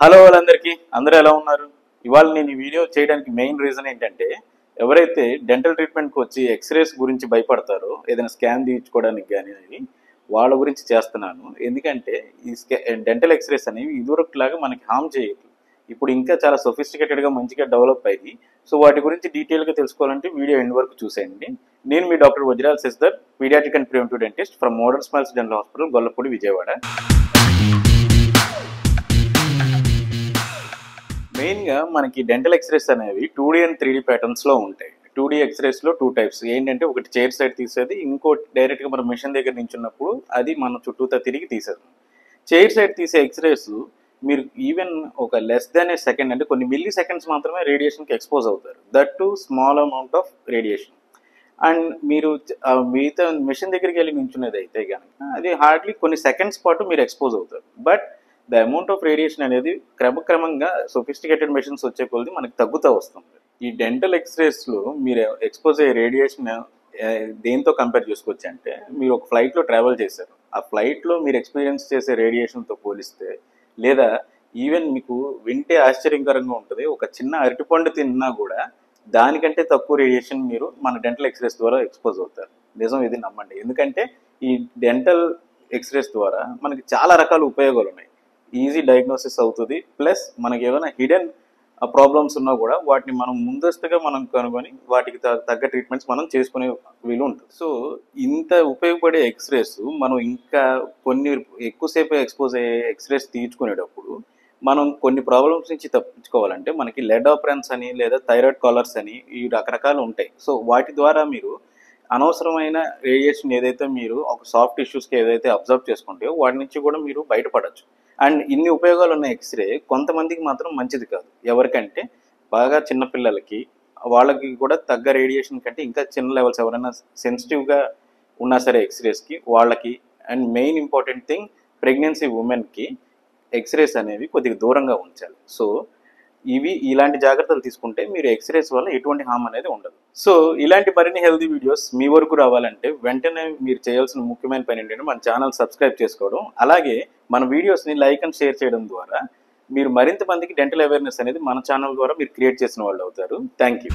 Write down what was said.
Hello వాళ్ళందరికీ, అందరూ ఎలా ఉన్నారు? ఇవాళ నేను ఈ వీడియో చేయడానికి మెయిన్ రీజన్ ఏంటంటే, ఎవరైతే డెంటల్ ట్రీట్మెంట్కి వచ్చి ఎక్స్రేస్ గురించి భయపడతారో, ఏదైనా స్కాన్ తీయించుకోవడానికి కానీ వాళ్ళ గురించి చేస్తున్నాను. ఎందుకంటే ఈ డెంటల్ ఎక్స్రేస్ అనేవి ఇదివరకులాగా మనకి హామ్ చేయదు. ఇప్పుడు ఇంకా చాలా సొఫిస్టికేటెడ్గా మంచిగా డెవలప్ అయ్యి, సో వాటి గురించి డీటెయిల్గా తెలుసుకోవాలంటే వీడియో ఎండ్ వరకు చూసేయండి. నేను మీ డాక్టర్ వజ్రాల్ సిస్దర్, pediatric and preventive dentist from Modern Smiles Dental Hospital, Gollapudi, Vijayawada. మెయిన్గా మనకి డెంటల్ ఎక్స్రేస్ అనేవి 2D అండ్ 3D ప్యాటర్న్స్లో ఉంటాయి. 2D ఎక్స్రేస్లో 2 టైప్స్ ఏంటంటే, ఒకటి చైర్ సైడ్ తీసేది, ఇంకోటి డైరెక్ట్గా మన మిషన్ దగ్గర నించున్నప్పుడు అది మన చుట్టూతా తిరిగి తీసేది. చైర్ సైడ్ తీసే ఎక్స్రేస్ మీరు ఈవెన్ ఒక లెస్ దాన్ ఏ సెకండ్, అంటే కొన్ని మిల్లీ సెకండ్స్ మాత్రమే రేడియేషన్కి ఎక్స్పోజ్ అవుతారు. That to small amount of radiation. And మీరు మిగతా మిషన్ దగ్గరికి వెళ్ళి నించునేది అయితే కనుక అది హార్డ్లీ కొన్ని సెకండ్స్ పాటు మీరు ఎక్స్పోజ్ అవుతారు. But the amount of radiation అనేది క్రమక్రమంగా సొఫిస్టికేటెడ్ మెషిన్స్ వచ్చే కొద్ది మనకి తగ్గుతూ వస్తుంది. ఈ డెంటల్ ఎక్స్రేస్లో మీరు ఎక్స్పోజ్ అయ్యే రేడియేషన్ దేంతో కంపేర్ చేసుకోవచ్చు అంటే, మీరు ఒక ఫ్లైట్లో ట్రావెల్ చేశారు, ఆ ఫ్లైట్లో మీరు ఎక్స్పీరియన్స్ చేసే రేడియేషన్తో పోలిస్తే, లేదా ఈవెన్ మీకు వింటే ఆశ్చర్యకరంగా ఉంటుంది, ఒక చిన్న అరటిపండు తిన్నా కూడా దానికంటే తక్కువ రేడియేషన్ మీరు మన డెంటల్ ఎక్స్రేస్ ద్వారా ఎక్స్పోజ్ అవుతారు. నిజం, ఇది నమ్మండి. ఎందుకంటే ఈ డెంటల్ ఎక్స్రేస్ ద్వారా మనకి చాలా రకాల ఉపయోగాలు ఉన్నాయి. ఈజీ డయాగ్నోసిస్ అవుతుంది, ప్లస్ మనకి ఏమైనా హిడెన్ ప్రాబ్లమ్స్ ఉన్నా కూడా వాటిని మనం ముందస్తుగా మనం కనుగొని వాటికి తగ్గ ట్రీట్మెంట్స్ మనం చేసుకునే వీలు ఉంటుంది. సో ఇంత ఉపయోగపడే ఎక్స్రేస్ మనం ఇంకా కొన్ని ఎక్కువసేపు ఎక్స్పోజ్ అయ్యే ఎక్స్రేస్ తీర్చుకునేటప్పుడు మనం కొన్ని ప్రాబ్లమ్స్ నుంచి తప్పించుకోవాలంటే మనకి లెడ్ ఆపరెన్స్ అని, లేదా థైరాయిడ్ కాలర్స్ అని, ఈ రకరకాలు ఉంటాయి. సో వాటి ద్వారా మీరు అనవసరమైన రేడియేషన్ ఏదైతే మీరు ఒక సాఫ్ట్ టిష్యూస్కి ఏదైతే అబ్జర్వ్ చేసుకుంటాయో వాటి నుంచి కూడా మీరు బయటపడచ్చు. అండ్ ఇన్ని ఉపయోగాలు ఉన్న ఎక్స్రే కొంతమందికి మాత్రం మంచిది కాదు. ఎవరికంటే బాగా చిన్నపిల్లలకి, వాళ్ళకి కూడా తగ్గ రేడియేషన్ కంటే ఇంకా చిన్న లెవెల్స్ ఎవరైనా సెన్సిటివ్గా ఉన్నా సరే ఎక్స్రేస్కి వాళ్ళకి. And main important thing, pregnancy ఉమెన్కి ఎక్స్రేస్ అనేవి కొద్దిగా దూరంగా ఉంచాలి. సో ఇలాంటి జాగ్రత్తలు తీసుకుంటే మీరు ఎక్స్రేస్ వల్ల ఎటువంటి హామ్ అనేది ఉండదు. సో ఇలాంటి మరిన్ని హెల్తీ వీడియోస్ మీ వరకు రావాలంటే వెంటనే మీరు చేయాల్సిన ముఖ్యమైన పని ఏంటంటే మన ఛానల్ సబ్స్క్రైబ్ చేసుకోవడం, అలాగే మన వీడియోస్ని లైక్ అండ్ షేర్ చేయడం ద్వారా మీరు మరింత మందికి డెంటల్ అవేర్నెస్ అనేది మన ఛానల్ ద్వారా మీరు క్రియేట్ చేసిన వాళ్ళు అవుతారు. Thank you.